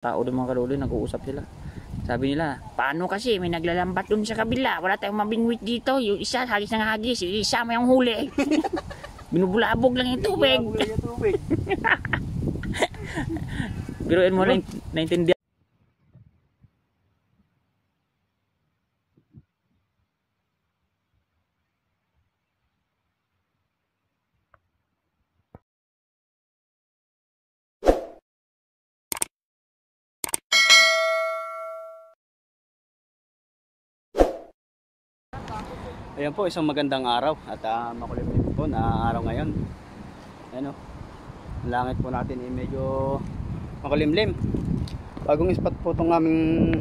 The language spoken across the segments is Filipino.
Tao doon mga kaluli, nag-uusap sila. Sabi nila, paano kasi may naglalambat doon sa kabila, wala tayong mabingwit dito, yung isa hagis ng hagis, yung isa may ang huli. Binubulabog lang yung tubig. Biruin mo lang, naintindihan. Ayan po, isang magandang araw at makulimlim po na araw ngayon. Ayan o, ang langit po natin ay medyo makulimlim. Bagong spot po itong aming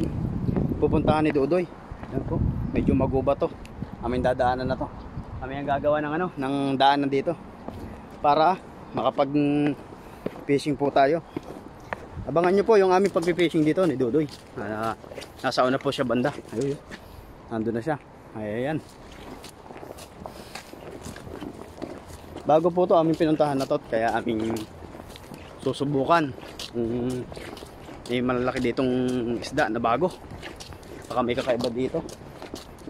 pupuntahan ni Dudoy. Ayan po, medyo maguba to. Aming dadaanan na to. Kami ang gagawa ng, ng daanan dito para makapag fishing po tayo. Abangan nyo po yung aming pag-fishing dito ni Dudoy. Nasa una po siya banda. Ayun, nandun na siya. Ayan. Bago po to aming pinuntahan na to, kaya aming susubukan kung may malalaki ditong isda na bago. Baka may kakaiba dito.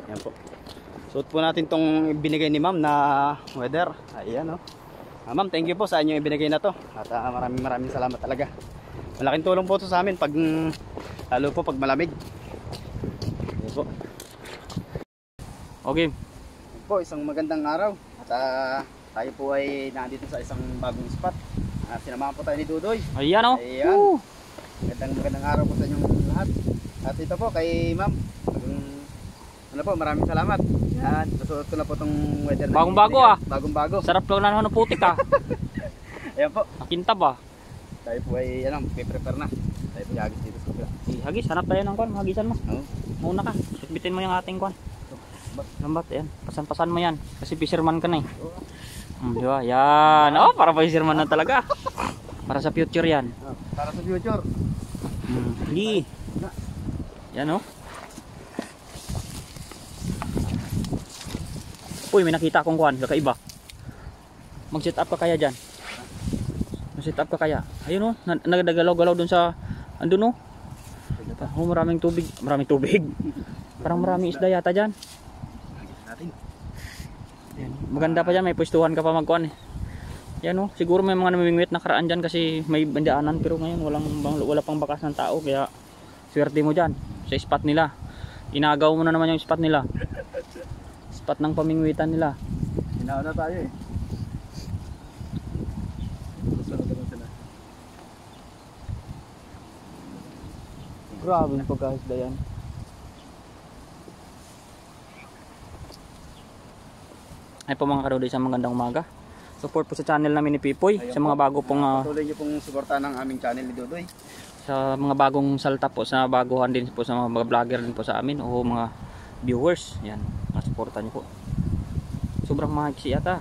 Ayan po. Suot po natin tong binigay ni ma'am na weather. Ayan o. Ma'am, thank you po sa inyo ibinigay na to. At maraming salamat talaga. Malaking tulong po to sa amin pag lalo po pag malamig. Ayan po. Okay. Ayan po, isang magandang araw. At tayo po ay nandito sa isang bagong spot. Sinamahan po tayo ni Dudoy. Ayan o. Ayan. Magandang araw po sa inyong lahat. At ito po kay ma'am. Ano po, maraming salamat. Yan, susunod ko na po itong weather. Bagong-bago Bagong-bago. Sarap lang na ng putik Ayan po. Nakintab Tayo po ay prepare na. Tayo po hagis dito sa kabila. Hagis, hanap tayo ng kwan, hagisan mo. Oo. Muna ka, bitbitin mo yung ating kwan. Lambat, ayan. Pasan-pasan mo yan. Kasi fisherman ka na eh. Diba? Yan. Oh, para fisherman na talaga. Para sa future yan. Para sa future. Hindi. Yan oh. Uy, may nakita akong kwan. Kakaiba. Mag-set up ka kaya dyan? Mag-set up ka kaya? Ayun oh. Nagdagalaw-galaw dun sa... Andun oh. Oh, maraming tubig. Maraming tubig. Parang maraming isda yata dyan. Yan. Maganda pa dyan, may pwestuhan ka pa magkuhan eh. Yan o, siguro may mga namimingwit na karaan dyan kasi may bandaanan, pero ngayon wala pang bakas ng tao, kaya swerte mo dyan sa spot nila. Inagaw mo na naman yung spot nila, spot ng pamingwitan nila. Inaw na tayo eh. Grabe yung pagkahasda yan. Ay po mga karodi, sa magandang umaga. Support po sa channel namin ni Pipoy. Ayun sa mga bago pong patuloy niyo pong suportahan ng aming channel ni Dudoy. Sa mga bagong salta po, sa baguhan din po, sa mga vlogger din po sa amin o mga viewers. Yan, masuportahan niyo po. Sobrang mahiksi yata.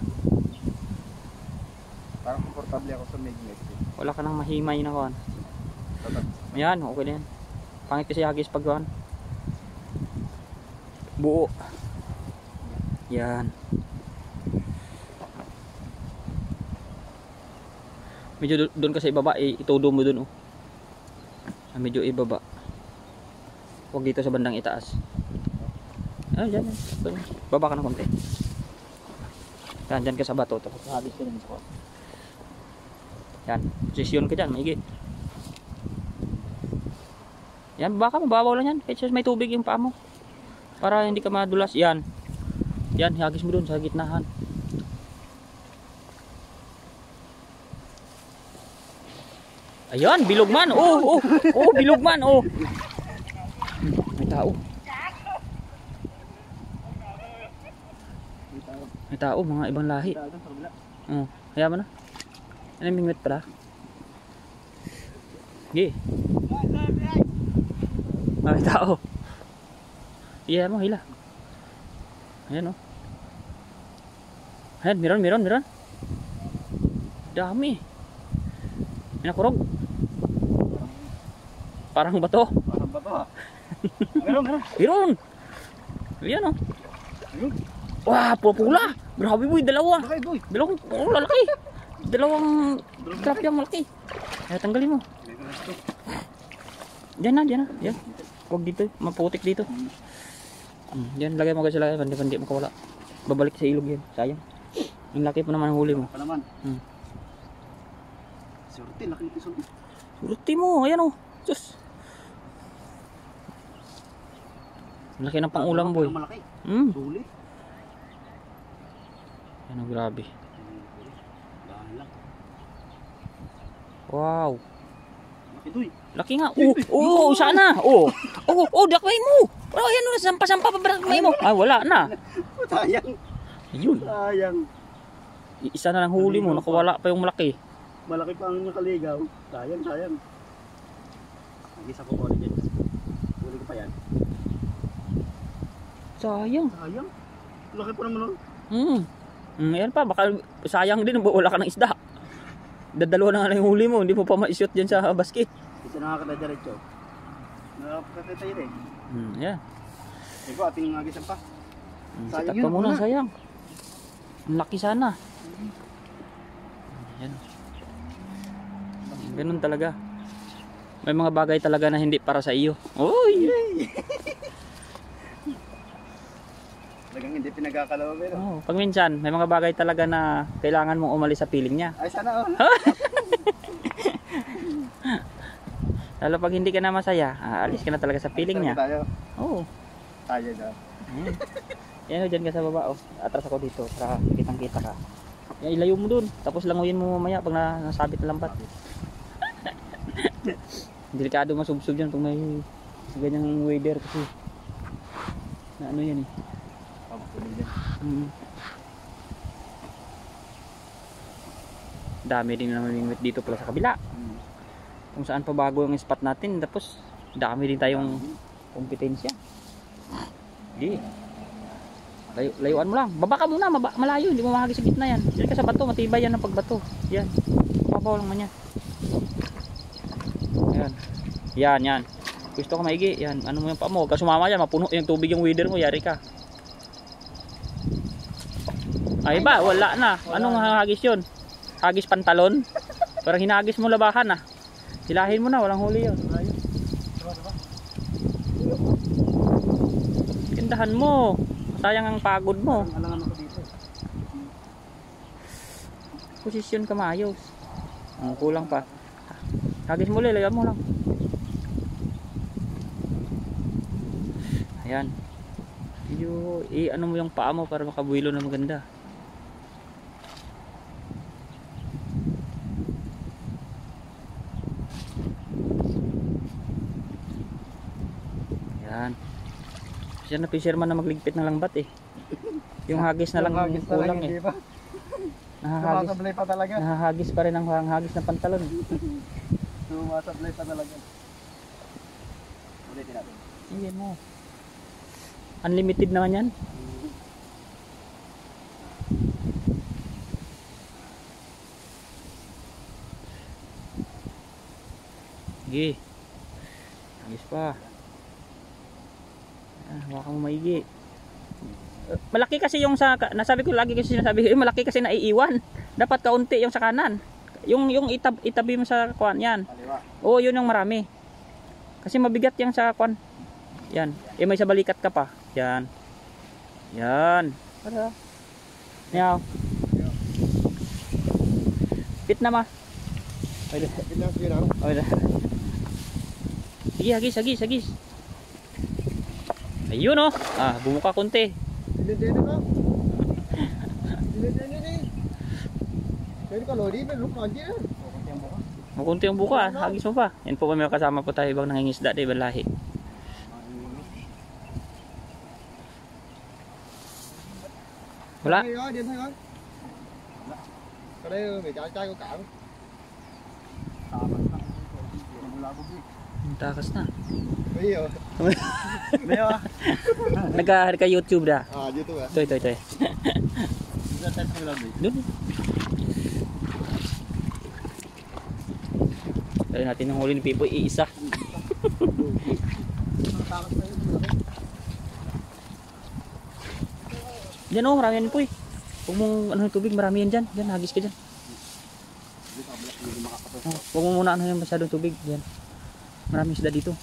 Parang komportable ako sa medyo. Wala ka nang mahimay na kuhan. Ayan, okay na yan. Pangit kasi hagis pagkuhan. Buo. Yan. Medyo doon kasi ibaba, itudo mo doon oh. Medyo ibaba. Huwag dito sa bandang itaas. Ah, dyan. Baba ka ng konti. Yan, dyan ka sa bato. Tapos hagis ka dyan. Yan, sesyon ka dyan, maigi. Yan, baka mababaw lang yan. Kahit may tubig yung paa mo. Para hindi ka madulas. Yan. Yan, hagis mo doon sa gitnahan. Ayan, bilog man. Oh, bilog man. Oh. May tao. May tao, mga ibang lahi. Oh, kaya mo na. Ano mingwit pala? Sige. May tao. Iya mo, hila. Ayan oh. Ayan, meron. Dami. May nakurog. Parang bato. Parang bato ha. Meron. Ayan o. Wah, pula. Grabe boy, dalawa. Dalawang lalaki. Dalawang tilapia malaki. Ay, tanggalin mo. Diyan na, diyan na. Diyan. Huwag dito, maputik dito. Diyan, lagay mo kasi lagay, pandi makawala. Babalik sa ilog yan, sayang. Ang laki pa naman ang huli mo. Pa naman. Surti, laki nito surti. Surti mo, ayan oh. Diyos. Laki ng pang-ulam boy. Malaki. Sulit. Ano, grabe. Dahan lang. Wow. Laki to eh. Laki nga. Sana. Dakmay mo. Ayan oh, sampa-sampa pa dakmay mo. Wala na. Sayang. Ayun. Sayang. Isa na lang huli mo, nakawala pa yung malaki. Malaki pa ang nakaligaw. Sayang. Nag-isa ko ulit yan. Huli ko pa yan. Sayang. Laki pa naman. Ayan pa, baka sayang din, wala ka ng isda. Dadalawa na nga lang yung huli mo, hindi mo pa ma-shoot dyan sa basket. Isa nakakita diretso. Nakakita tayo rin. Yan. Ikaw, ating agisan pa. Sitak pa muna, sayang. Ang laki sana. Yan. Ganun talaga. May mga bagay talaga na hindi para sa iyo. Uy! Talagang hindi pinagkakalawa pero. Pag minsan, may mga bagay talaga na kailangan mong umalis sa piling niya. Ay, sana Lalo pag hindi ka na masaya, alis ka na talaga sa piling niya. Tayo. Oo. Tayo daw. Yan o, dyan ka sa baba. Atras ako dito para kitang-kita ka. Yan, ilayo mo dun. Tapos languyin mo mamaya pag nasabit na lambat. Delikado masubsob dyan pag may ganyang weather kasi. Na ano yan eh. Dami din naman namimit dito pala sa kabila. Kung saan pa bago yung spot natin, tapos dami din tayong kompetensya. Sige. Layuan mo lang. Baba ka muna, malayo, hindi mo mahagi sa gitna yan. Diyan ka sa bato, matibay yan ang pagbato. Yan. Pabaw lang man yan. Yan. Gusto ko maigi. Yan, ano mo yung paa mo? Huwag ka sumama yan, mapuno yung tubig yung weather mo, yari ka. Ay ba, wala na. Anong hagis yun? Hagis pantalon? Parang hinagis mo labahan ah. Hilahin mo na, walang huli yun. Tindahan mo. Sayang ang pagod mo. Alangan ako dito. Posisyon ka maayos. Kulang pa. Hagis mo, layan mo lang. Ayan. Ano mo yung paa mo para makabuilo na maganda. Yan. Siya na fisherman na magligpit ng langbat eh. Yung hagis na lang kulang eh. Sumasablay pa talaga. Nahahagis pa rin ang hagis ng pantalon. Sumasablay pa talaga. Ulitin natin. Hindi mo. Unlimited naman yan. Sige. Hagis pa. Baka mo maigi. Malaki kasi yung sa nasabi ko lagi kasi sinasabi ko, malaki kasi naiiwan. Dapat kaunti yung sa kanan. Yung itabi mo sa kuan yan. Oo, yun yung marami. Kasi mabigat yung sa kuan. Yan. May sa balikat ka pa. Yan. Para. Yaw. Pit na ma. Sige, hagis. Ayun oh. Bumuka konti. Makunti ang buka, hagis mo pa. Yan po, may kasama po tayo ibang nangingisda na ibang lahi. Wala. Ang takas na. Nagkahari ka YouTube dah. YouTube ah. Ito. Doon. Dali natin ng huli ni Pipoy, iisa. Diyan oh, marami yan po eh. Huwag mong ano, tubig, marami yan dyan. Diyan, hagis ka dyan. Huwag mo muna ano yung masyadong tubig. Diyan. Maraming isda dito.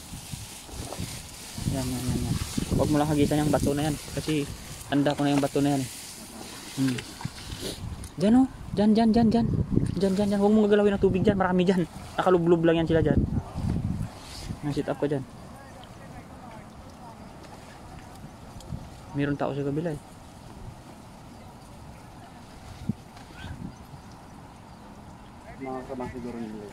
Yan. Huwag mo lang hagisan yung bato na yan. Kasi tanda ko na yung bato na yan. Diyan oh. Diyan. Huwag mong gagalawin ng tubig dyan. Marami dyan. Nakalublob lang yan sila dyan. Sit up ko dyan. Meron tao sa kabila eh. Mga kabang siguro nila.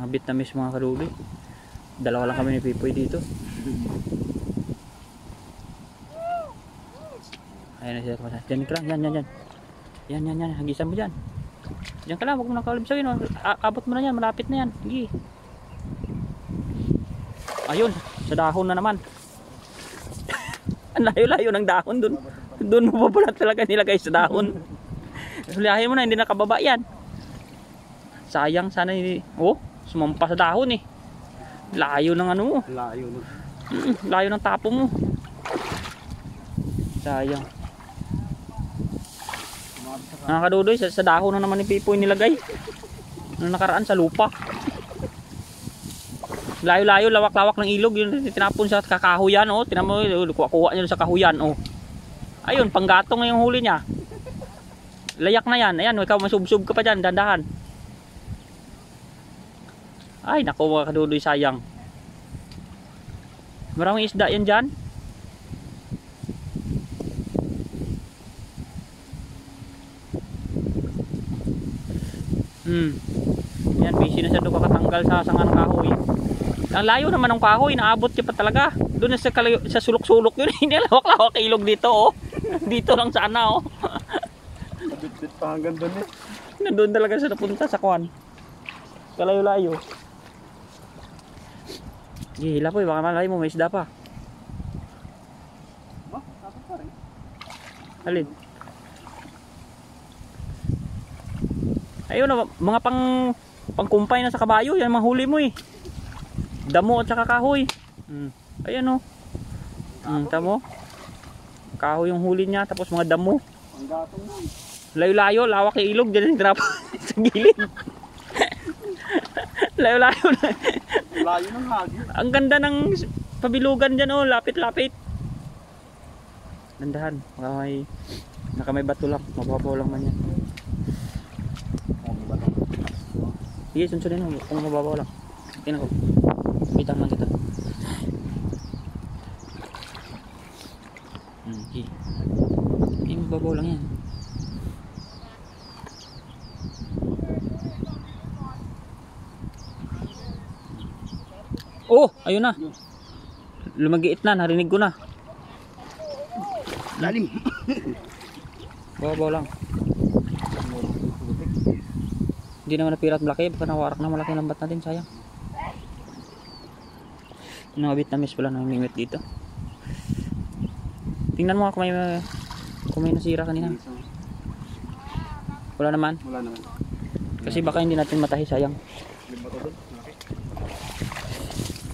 Vietnamese mga kaluli. Dalawa lang kami ni Pipoy dito. Ayan na sila. Diyan ka lang. Yan. Hagisan mo dyan. Diyan ka lang. Huwag mo nang kaulibsawin. Abot mo na yan. Malapit na yan. Sige. Ayun. Sa dahon na naman. Ang layo-layo ng dahon dun. Doon mo pa pala talaga nilagay sa dahon. Sulihahin mo na. Hindi nakababa yan. Sayang. Sana hindi. Oh. Sumampa sa dahon eh. Layo ng ano mo. Layo ng tapo mo. Sayang. Mga kadudoy, sa dahon na naman ni Pipoy nilagay. Nung nakaraan sa lupa. Layo-layo, lawak-lawak ng ilog. Yun tinapon sa kakahuyan. Oh. Tinamo, kuha niya sa kahuyan. Oh. Ayun, panggatong na yung huli niya. Layak na yan. Ayan, ikaw masubsob ka pa dyan. Dandahan. Ay, naku mga kadudoy, sayang. Maraming isda yan dyan. Yan, busy na siya doon kakatanggal sa sangan kahoy. Ang layo naman ng kahoy, naabot niya pa talaga. Doon na sa sulok-sulok yun. Hindi lawak-lawak ilog dito oh. Dito lang sana oh. Mabit-bit pa hanggang doon eh. Nandun talaga siya napunta sa kuwan. Kalayo-layo. Hila po, baka malay mo may isda pa. Tapos pa rin. Alin? Ayun na, mga pangkumpay na sa kabayo, yan mahuli mo eh. Damo at saka kahoy. Ayan oh. Tamo. Kahoy yung huli niya, tapos mga damo. Panggatong na. Layo-layo, lawak yung ilog, dyan yung drop sa gilid. Layo-layo na. Layo ng hagi. Ang ganda ng pabilugan dyan oh, lapit-lapit. Dandahan, baka may bato lang, mababaw lang man yan. Sige, sunsunin mo kung mababaw lang. Tingnan ko. Bitang lang kita. Sige. Mababaw lang yan. Oh, ayun na. Lumagiit na, narinig ko na. Lalim. Babaw lang. Hindi naman napirat malaki, baka nawarak na malaki lambat natin, sayang. Yung mga Vietnamese pala namimingwit dito. Tingnan mo kung may nasira kanina. Wala naman. Kasi baka hindi natin matahi, sayang.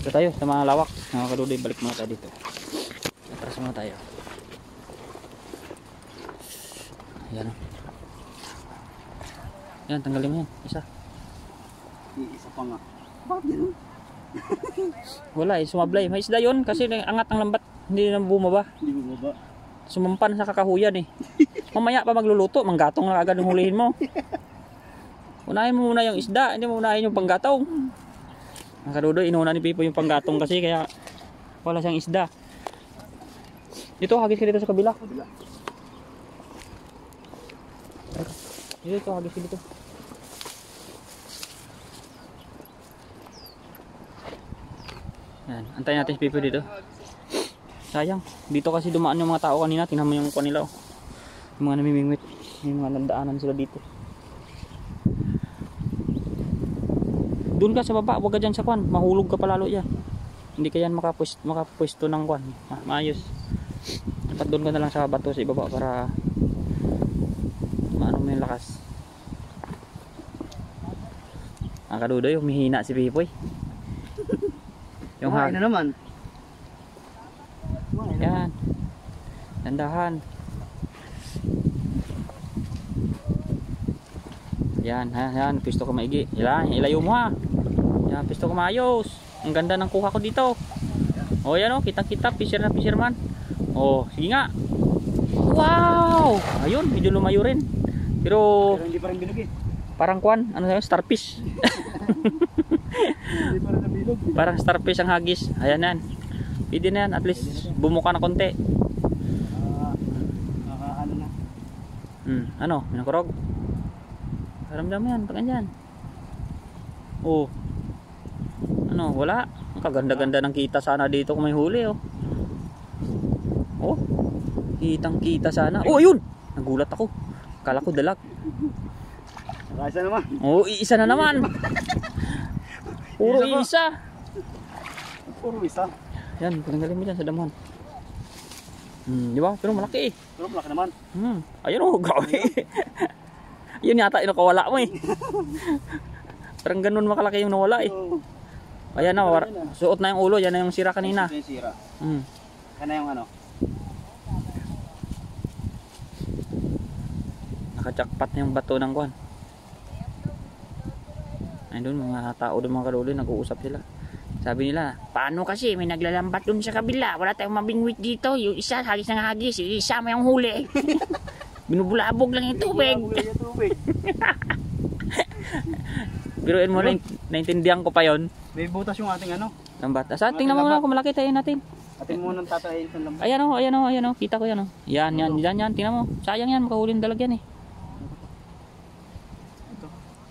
Ito tayo sa mga lawak. Mga kadudoy, balik muna tayo dito. Atras muna tayo. Ayan o. Yan, tanggalin mo yan. Isa. Isa pa nga. Bakit yun? Wala eh, sumablay. May isda yun kasi angat ang lambat. Hindi na bumaba. Hindi bumaba. Sumampan sa kakahuyan eh. Mamaya pa magluluto, manggatong lang agad yung hulihin mo. Unahin mo muna yung isda, hindi mo unahin yung panggatong. Mga kadudoy, inuna ni Pipo yung panggatong kasi kaya wala siyang isda. Dito, hagis ka dito sa kabila. Dito, hagis ka dito. Yan, antayin natin si Pipo dito. Sayang, dito kasi dumaan yung mga tao kanina. Tingnan mo yung kanila oh. Yung mga namimingwit. May mga nandaanan sila dito. Doon ka sa baba, huwag ka dyan sa kwan. Mahulog ka palalo yan. Hindi ka yan makapwesto ng kwan. Maayos. Dapat doon ka na lang sa bato sa ibaba para maano mo yung lakas. Ang kadudoy, humihina si Pipoy. Yung na naman. Yan. Dandahan. Yan, yan, pisto ko maigi. Yan, ilayo mo ha. Yan, pisto ko maayos. Ang ganda ng kuha ko dito. Oh, yan oh, kitang-kita, fisher na fisherman. Oh, sige nga. Wow! Ayun, medyo lumayo rin. Pero Pero hindi pa rin bilog eh. parang kwan, ano sayo, starfish. Hindi pa rin nabilog. Parang starfish ang hagis. Ayan yan. Pwede na yan, at least bumuka na konti. Ano na. Ano, minakurog. Karamdam yan, pag ganyan. Oh. Ano, wala. Ang kaganda-ganda ng kita sana dito kung may huli oh. Oh. Kitang-kita sana. Oh, ayun. Nagulat ako. Kala ko dalag. Nakasa naman. Oh, iisa na naman. Puro isa. Puro isa. Yan, pananggalin mo dyan sa damuhan. Di ba? Pero malaki eh. Pero malaki naman. Ayun oh, grabe. Yun yata yung nakawala mo eh. Parang ganun makalaki yung nawala eh. Ayan na, suot na yung ulo. Yan na yung sira kanina. Ito yung sira. Kana yung ano. Nakajakpat na yung bato ng kuhan. Ay doon, mga tao doon, mga kaduli, nag-uusap sila. Sabi nila, paano kasi may naglalambat doon sa kabila, wala tayong mabingwit dito, yung isa hagis ng hagis, yung isa may ang huli. Binubulabog lang yung tubig. Pero yun mo, naintindihan ko pa yon. May butas yung ating ano. Lambat. Asa, tingnan mo muna kung malaki tayo natin. Ating mo nang tatayin itong lambat. Ayan o, ayan o, ayan o, kita ko yan o. Yan, tingnan mo. Sayang yan, makahuli ng dalag yan eh.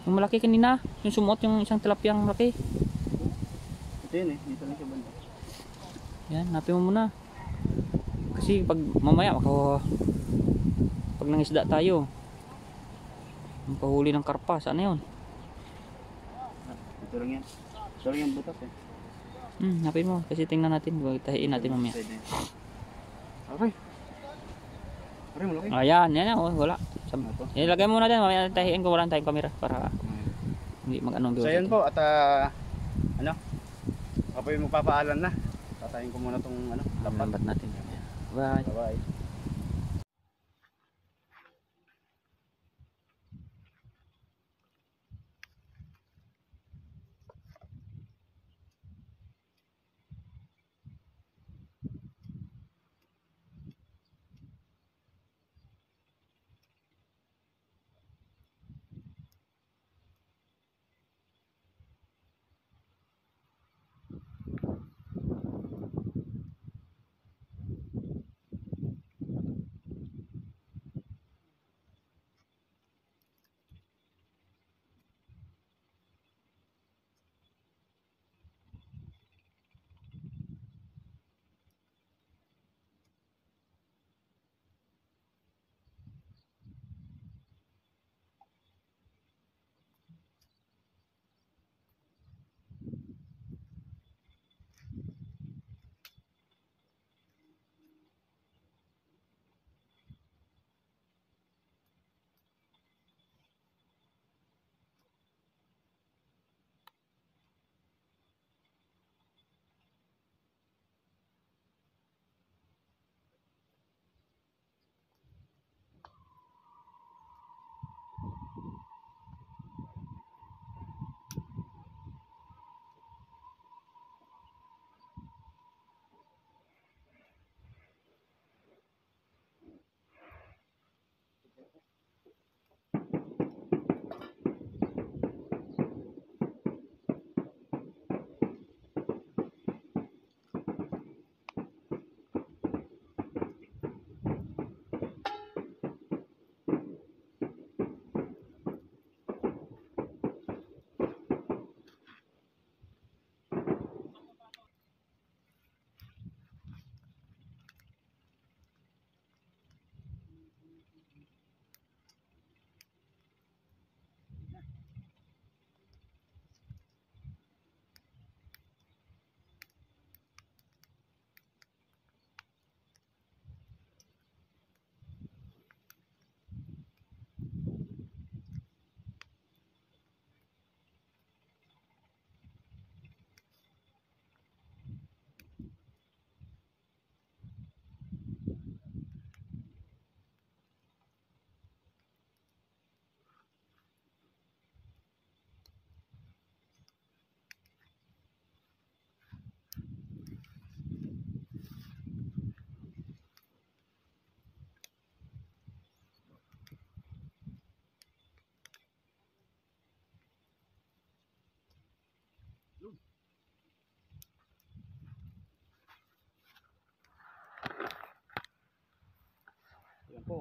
Yung malaki kanina, yung sumuot yung isang tilapiyang malaki. Ito yun eh, dito lang siya banda. Yan, napin mo muna. Kasi pag mamaya, pag nangisda tayo, ang pahuli ng karpa, saan na yun? Ito lang yan. Ito lang yung butas eh. Napin mo, kasi tingnan natin, tahiin natin mamaya. Okay. Okay, malaki. Ayan, yan o, wala. Ilagay mo na dyan, mamaya tahiin ko, wala tayong camera para hindi mag-anong So yun po, at ano, ako po yung magpapaalam na. Tatayin ko muna itong ano, lambat natin. Bye. Bye.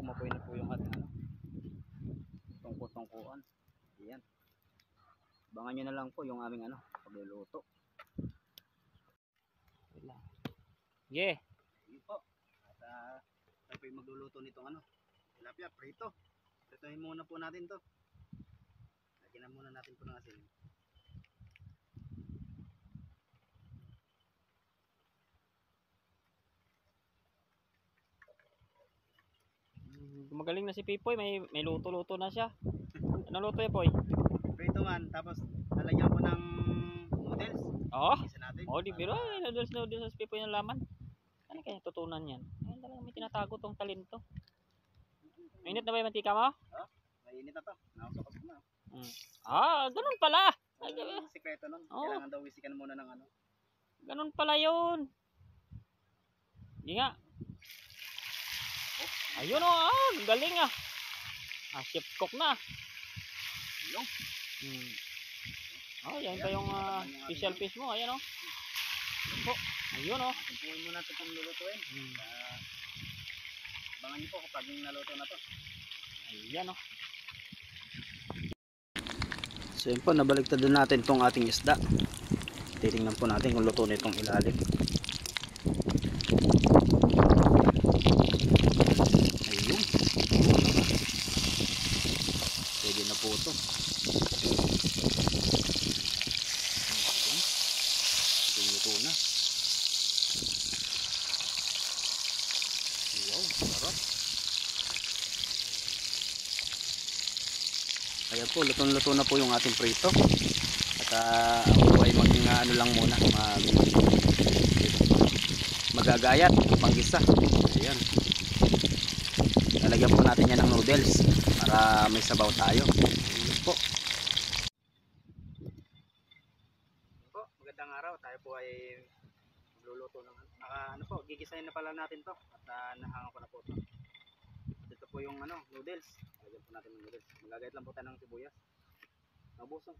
umapoy na po yung ating ano, tungko-tungkuan. Ayan. Abangan nyo na lang po yung aming ano, pagluluto. Yeah. Yun po. At tayo po yung magluluto nitong ano, tilapia, prito. Pritohin muna po natin to. Lagyan na muna natin po ng asin. Magaling na si Pipoy, may luto-luto na siya. Ano luto yan, Poy? Prito man, tapos lalagyan ko ng noodles. Oo. Isa natin. Oh, di biro, noodles sa Pipoy ng laman. Ano kaya tutunan yan? Ayun talaga may tinatago tong talento. Mainit na ba yung mantika mo? Oh, mainit na to. Nakasukot ko na. Ganun pala. Ang sikreto nun, Oo. kailangan daw wisikan muna ng ano. Ganun pala yun. Hindi nga. Ayun galing chef cook na. Yung. Yan pa yung special fish mo. Ayan Ayun Tumpuin muna ito kung lulutuin. Abangan niyo po kapag naluto na to. Ayan So yun po, nabaliktad din natin tong ating isda. Titingnan po natin kung luto na itong ilalim. Ayun. Pwede na po ito. Ayun. Luto na. Wow, sarap. Ayan po, lutong-luto na po yung ating prito. At ako po ay ano lang muna, magagayat, panggisa. Ayan. Lalagyan po natin yan ng noodles para may sabaw tayo. Ayan po. Magandang araw. Tayo po ay magluluto ng gigisahin na pala natin to. At nahangan ko na po ito. Ito po yung noodles. Lagyan po natin ng noodles. Magagayat lang po tayo ng sibuyas. Nabusong.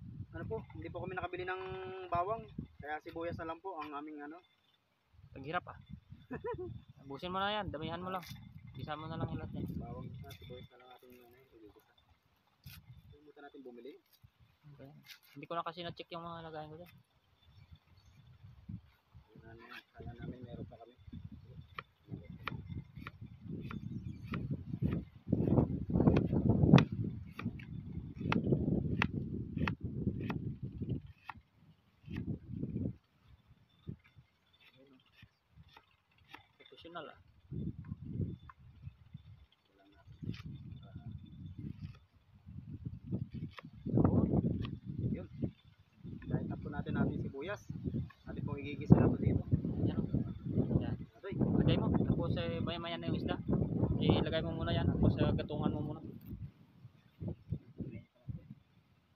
Hindi po kami nakabili ng bawang. Kaya sibuyas na lang po ang aming Paghirap Abusin mo na yan. Damihan mo lang. Isa mo na lang ilat yan. Bawang na sibuyas na lang ating igigisa. Hindi natin bumili. Okay. Hindi ko na kasi na-check yung mga lagayan ko dyan. Kala namin meron pa kami. Professional Yun. Kahit na po natin sibuyas. Natin pong igigisa na po dito. Yan Yan. Lagay mo. Tapos maya-maya na yung isda. Ilagay mo muna yan. Tapos gatungan mo muna.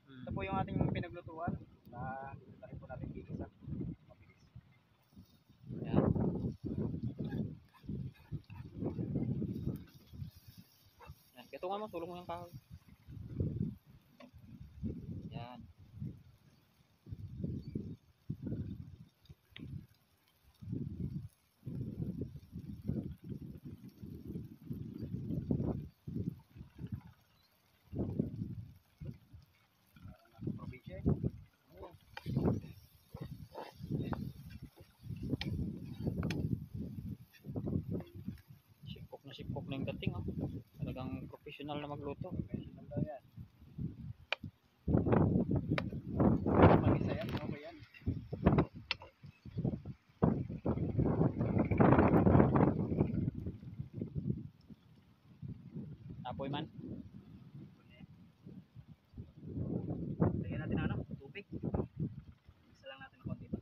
Ito po yung ating pinaglutuan. Dito na rin po natin igigisa. Mabilis. Yan. Yan. Gatungan mo. Tulong mo yung kahoy. Yan. Sipkok na yung dating talagang professional na magluto. Professional daw yan. Mag-isa yan, okay yan. Apoy man. Lagyan natin tubig. Isa lang natin ng konti pa.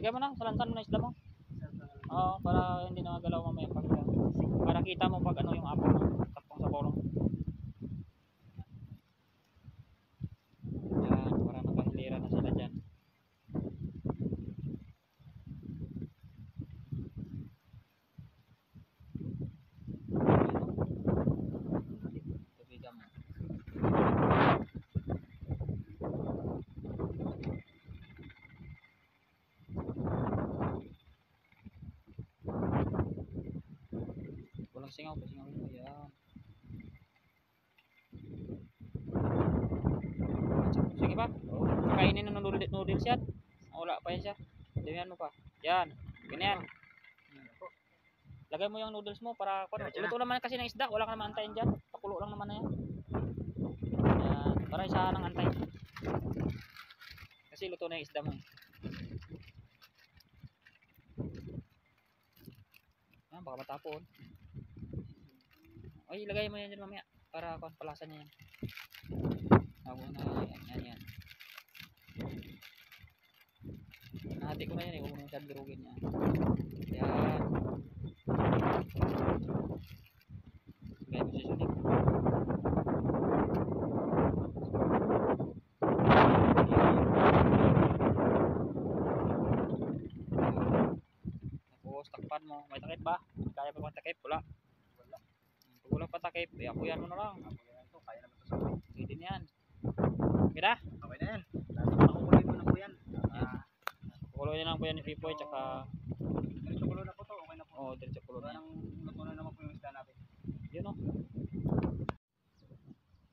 Lagyan mo na, salansan mo na isda mo. Para hindi na magalaw mamaya para kita mo pag yung apo mo takpong sa borong. Yan, para nakahilera na sila dyan. Tubigan mo. Walang singaw mo. Yan. noodles yan. Wala pa yan siya. Damihan mo pa. Yan. Ganyan. Lagay mo yung noodles mo para luto naman kasi ng isda. Wala ka naman antayin dyan. Pakulo lang naman na yan. Yan. Para isa ng antay. Kasi luto na yung isda mo. Yan. Baka matapon. Ay, ilagay mo yan dyan mamaya. Para palasan niya yan. Ako na yan. Nahati ko na yan eh. Huwag mo na masyadong durugin yan. Yan. Gaya mo susunik. Tapos takpan mo. May takip ba? Kaya pa bang takip? Wala. Pag walang patakip, apuyan mo na lang. Kaya naman ito sa akin. Pwede na yan. Okay na? Okay na yan. Nakukulay mo na po yan. Kukuloy na lang po yan ni Pipoy. Tsaka Diretso kulo na po to. Okay na po. oh, diretso kulo na. Parang luto na naman po yung isda natin. Yun o.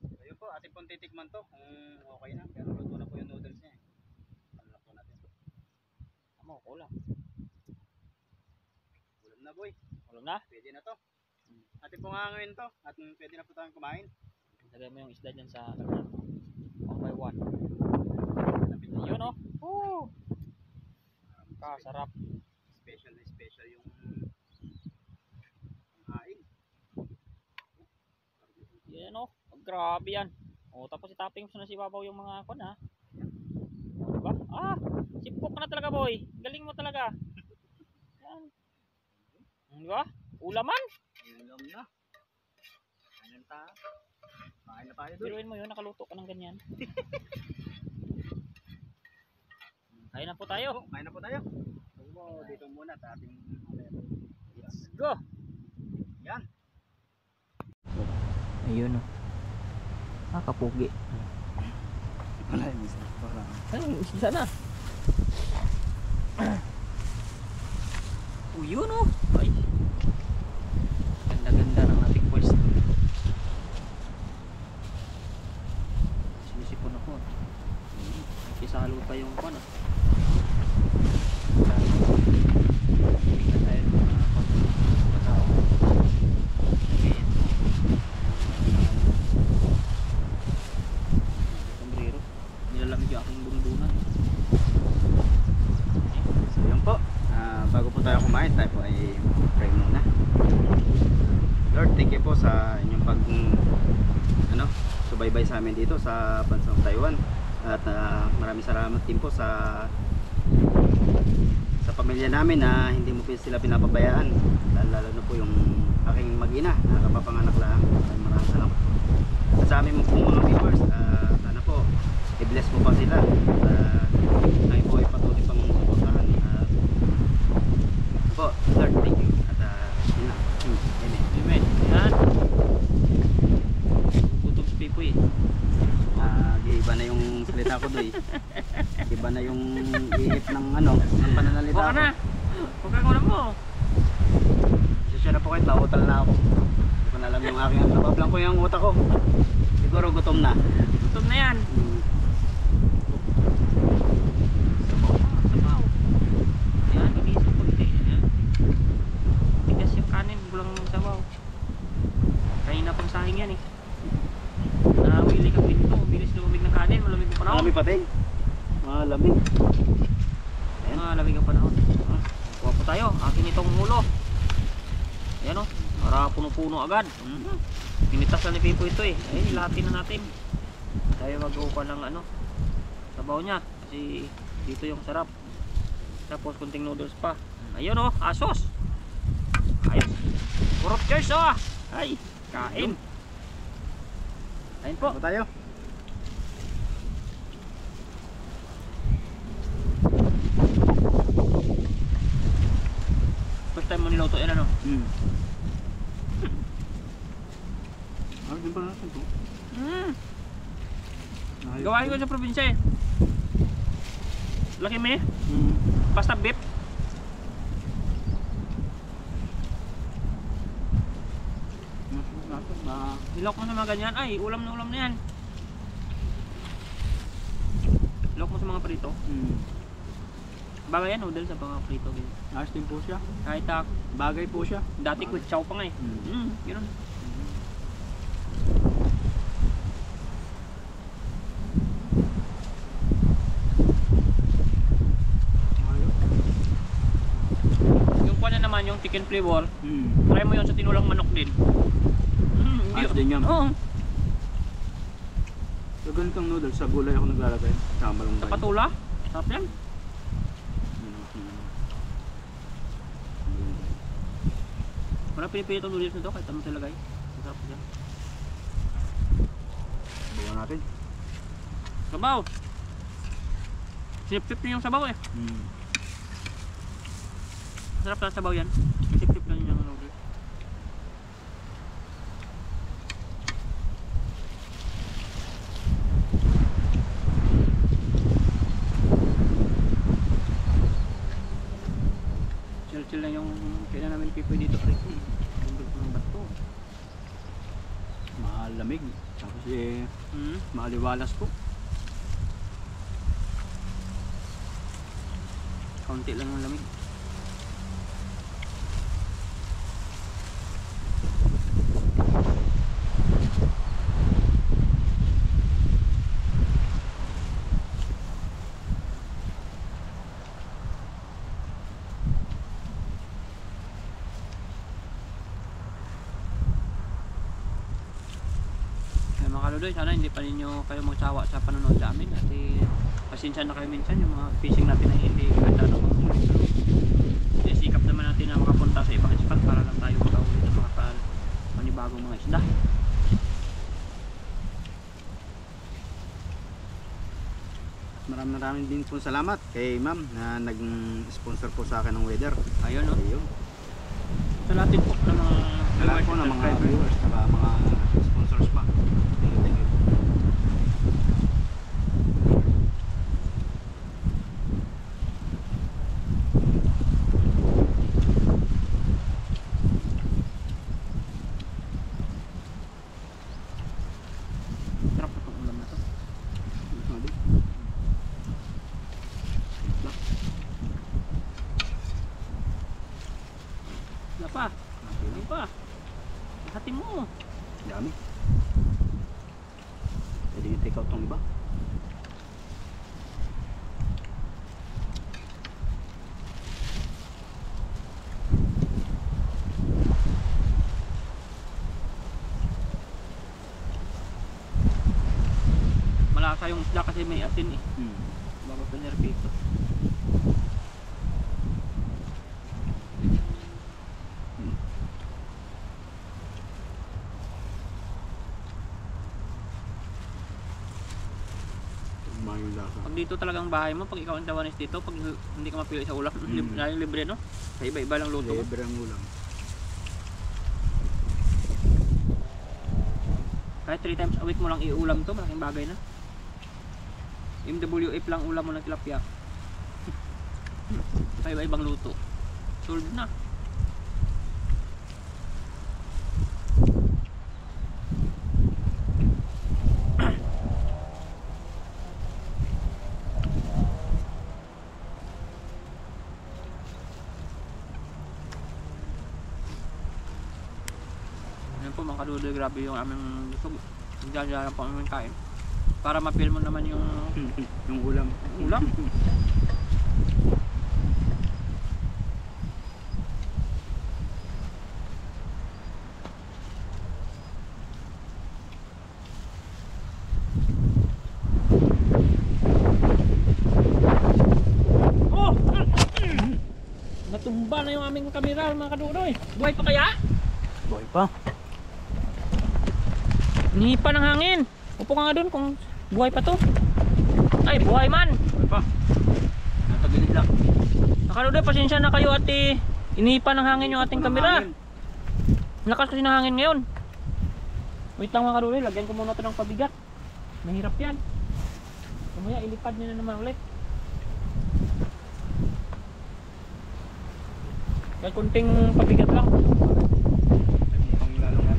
So yun po, atin pong titikman to kung okay na. Pero luto na po yung noodles niya. Ano na po natin. Tama, kulang. Ulam na boy. Kulang na. Pwede na to. Atin po nga ngayon to. At pwede na po tayong kumain. Lagay mo yung isda dyan sa lagyan. 1 by 1. Yun o. Woo! Sarap. Special na special yung hain. Yan o. Grabe yan. O, tapos itapping mo na si Babaw yung mga kon ha. Diba? Ah! Sipok na talaga boy. Galing mo talaga. Yan. Diba? Ulaman. Ulam na. Kain ta. Kain na tayo doon. Biruin mo yun. Nakaluto ka ng ganyan. Kain na po tayo. Kain na po tayo. So, dito muna at ating Let's go. yan. Ayun o. Nakapugi. Wala yung isa. Ay, isa na. Yun o. Ay. Ganda-ganda ng ating pwesto. Sinisipon ako. Kisalo pa yung pan ah. Tingnan tayo ng mga tao. Ayan. Sombrero. Nilalamig yung aking dundunan. So yun po. Bago po tayo kumain, tayo po ay pray muna. Lord, thank you po sa inyong subaybay sa amin dito sa bansang Taiwan. At maraming salamat din po sa pamilya namin na hindi mo sila pinapabayaan, lalo na po yung aking mag-ina na kapapanganak lang. Maraming salamat po. At sa amin pong mga viewers, sana po i-bless mo pa sila at ngayon po ay patuloy pang suportahan po. Lord, thank you at yun na. Amen. Amen. Yan. Gutom si Pipoy eh. Iba na yung salita ko doy. Iba na yung ihip ng ng pananalita Huwag ka ko. na. Huwag ka muna mo. Siya na po kayo, nautal na ako. Hindi ko na alam yung aking nabablang ko yung utak ko. Siguro gutom na. Gutom na yan. Sabaw. Yan, ibig ko konti. Yan. Tigas yung kanin, gulang ng sabaw. Kanina pang sahing yan eh. Nawili ka pinto, bilis lumamig ng kanin, malamig ang panahon. Malamig pa din. Malamig. Ayan. Malamig ang panahon. Kuha po tayo, akin itong ulo. Ayan o, para puno-puno agad. Pinitas na ni Pipo ito eh. Ay, lahatin na natin. Tayo mag-upa ng sabaw niya. Kasi dito yung sarap. Tapos kunting noodles pa. Ayun o, asos. Ayos. Purot guys o. Ay, kain. Ayun po. Ano tayo? First time mo niluto yan Din pala natin ito. Gawain ko sa probinsya eh. Laki me. Basta beef. Hilok mo sa mga ganyan. Ay, ulam na yan. Hilok mo sa mga prito. Bagay yan, noodles sa mga prito. Ganyan. Ayos din po siya. Kahit Bagay po siya. dati quick chow pa nga eh. Yun. Yung kuha na naman yung chicken flavor, try mo yun sa tinulang manok din. Ayos din yan. Oo. Sa ganitong noodles, sa gulay ako naglalagay. Sama lang Sa patula, sarap yan. Wala pinipili itong noodles na to kahit anong talagay. Masarap yan. Bawa natin. Sabaw! Sinip-sip niyo yung sabaw eh. Masarap na sabaw yan. Sip-sip lang yung noodles. Chill-chill lang yung kailan namin pipoy dito. Bundog ng bato. Malamig. Tapos maliwalas po. Kaunti lang yung lamig. Mga kaludoy, sana hindi pa ninyo kayo magsawa sa panonood sa amin at pasensya na kayo minsan yung mga fishing natin ay hindi ganda ng mga huli. Sikap naman natin na makapunta sa ibang spot para lang tayo makahuli ng mga panibagong mga isda. Maraming din po salamat kay ma'am na nag-sponsor po sa akin ng weather. Ayun no. Ayun. Sa lahat din po ng mga Salamat po ng mga viewers at mga sponsors pa. Thank you. Sarap na itong ulam na to. Wala pa. Ano pa? Hati mo. Dami. Pwede i-take out tong iba. Malasa yung isda kasi may asin eh. Bago pinirpito. Mayroon lasa. Pag dito talagang bahay mo, pag ikaw ang tawanis dito, pag hindi ka mapili sa ulam, libre no? Sa iba-iba lang luto mo. Libre ang ulam. Kahit 3 times a week mo lang iulam to, malaking bagay na. MWF lang ulam mo ng tilapia. Sa iba-ibang luto. Sold na. Yan po mga kadudoy, grabe yung aming lusog. Diyan po ang aming kain. Para ma-feel mo naman yung Yung ulam. ulam. Oh! Natumba na yung aming kamera mga kadudoy. Buhay pa kaya? Boy pa. Nipa ng hangin. Upo ka nga dun kung buhay pa to. Ay, buhay man. Boy pa. Natagilid lang. Nakaludoy, pasensya na kayo at inipa ng hangin yung ating kamera. Lakas kasi ng hangin ngayon. Wait lang mga kaludoy, lagyan ko muna ito ng pabigat. Mahirap yan. Kumaya ilipad nyo na naman ulit. Kahit kunting pabigat lang. Mukhang lalungan.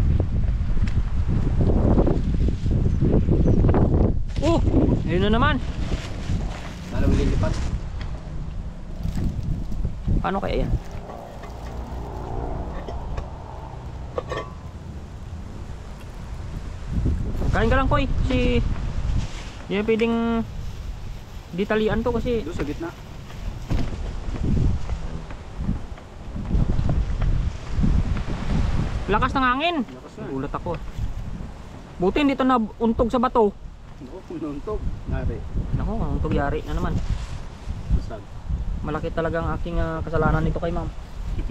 Oh! Ayun na naman. pangalawang lilipat. Paano kaya yan? Kain ka lang, Koy. Si... Hindi na pwedeng... Di talian to kasi... Doon sa gitna. Lakas ng hangin. Lakas na. Gulat ako. Buti hindi to nauntog sa bato. Oo, pununtog. Nari. Naku, untog yari na naman. Basag. Malaki talaga ang aking kasalanan nito kay ma'am.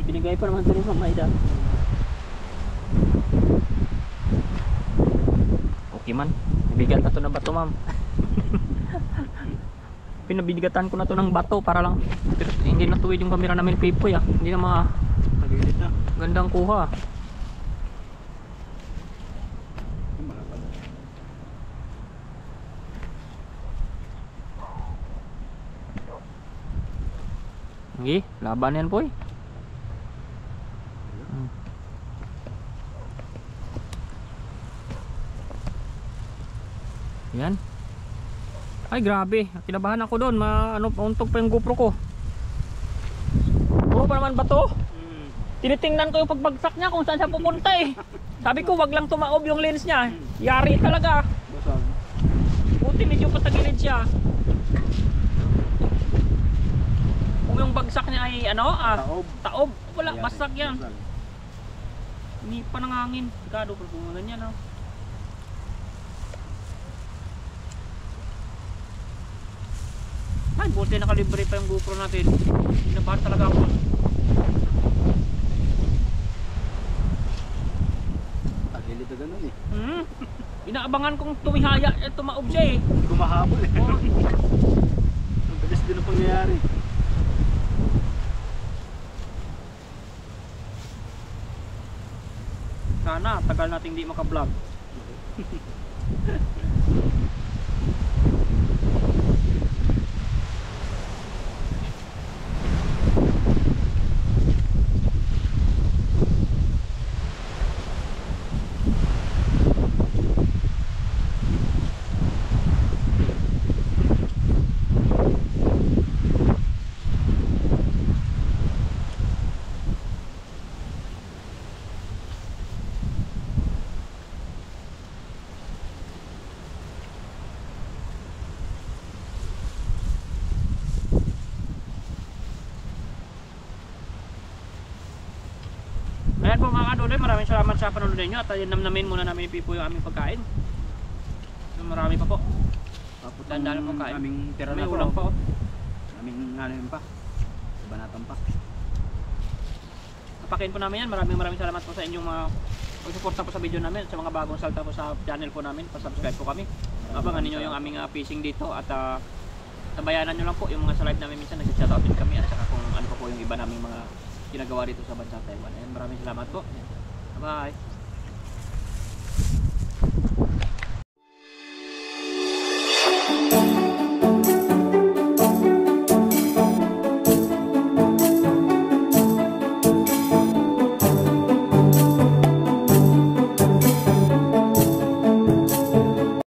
Binigay pa naman ito ni Ma'am Maida. Okay man. Bigat na to ng bato, ma'am. Pinabigatan ko na to ng bato para lang. Pero hindi natuwid yung camera namin, Pipoy ah. Hindi na Nagilid na. gandang kuha. Yung mga pala. Sige, laban yan, Poy. Yan. Ay grabe, kinabahan ako doon. Pauntog pa yung GoPro ko. Puro pa naman bato. Tinitingnan ko yung pagbagsak niya kung saan siya pupunta eh. Sabi ko wag lang tumaob yung lens niya. Yari talaga. Basag. Buti medyo patagilid siya. Kung yung bagsak niya ay Taob. taob. Wala, Yari. basag yan. Basag. Hindi pa nangangin. Sigado kung ganyan. Ay, buti nakalibre pa yung GoPro natin. Kinabahan talaga ako. Tagilid na ganun eh. Inaabangan kong tumihaya, tumaob siya eh. Hindi ko mahabol eh. Oo. Ang bilis din ang pangyayari. Sana, tagal nating di maka-vlog. Ayan po mga kaduloy, maraming salamat sa panonood ninyo at namnamin muna namin yung Pipo yung aming pagkain. Marami pa po. Tapos Dandanan po kain. aming tira May na ulam pa oh. Aming yun pa. Banatan pa. Napakain po namin yan. Maraming salamat po sa inyong mga pagsuporta po sa video namin. Sa mga bagong salta po sa channel po namin. Pa-subscribe po kami. Abangan ninyo yung aming fishing dito at tabayanan nyo lang po yung mga sa live namin minsan. Nag-shoutout din kami at saka kung ano pa po yung iba naming mga ginagawa dito sa bansa Taiwan. Ayan, maraming salamat po. Bye bye.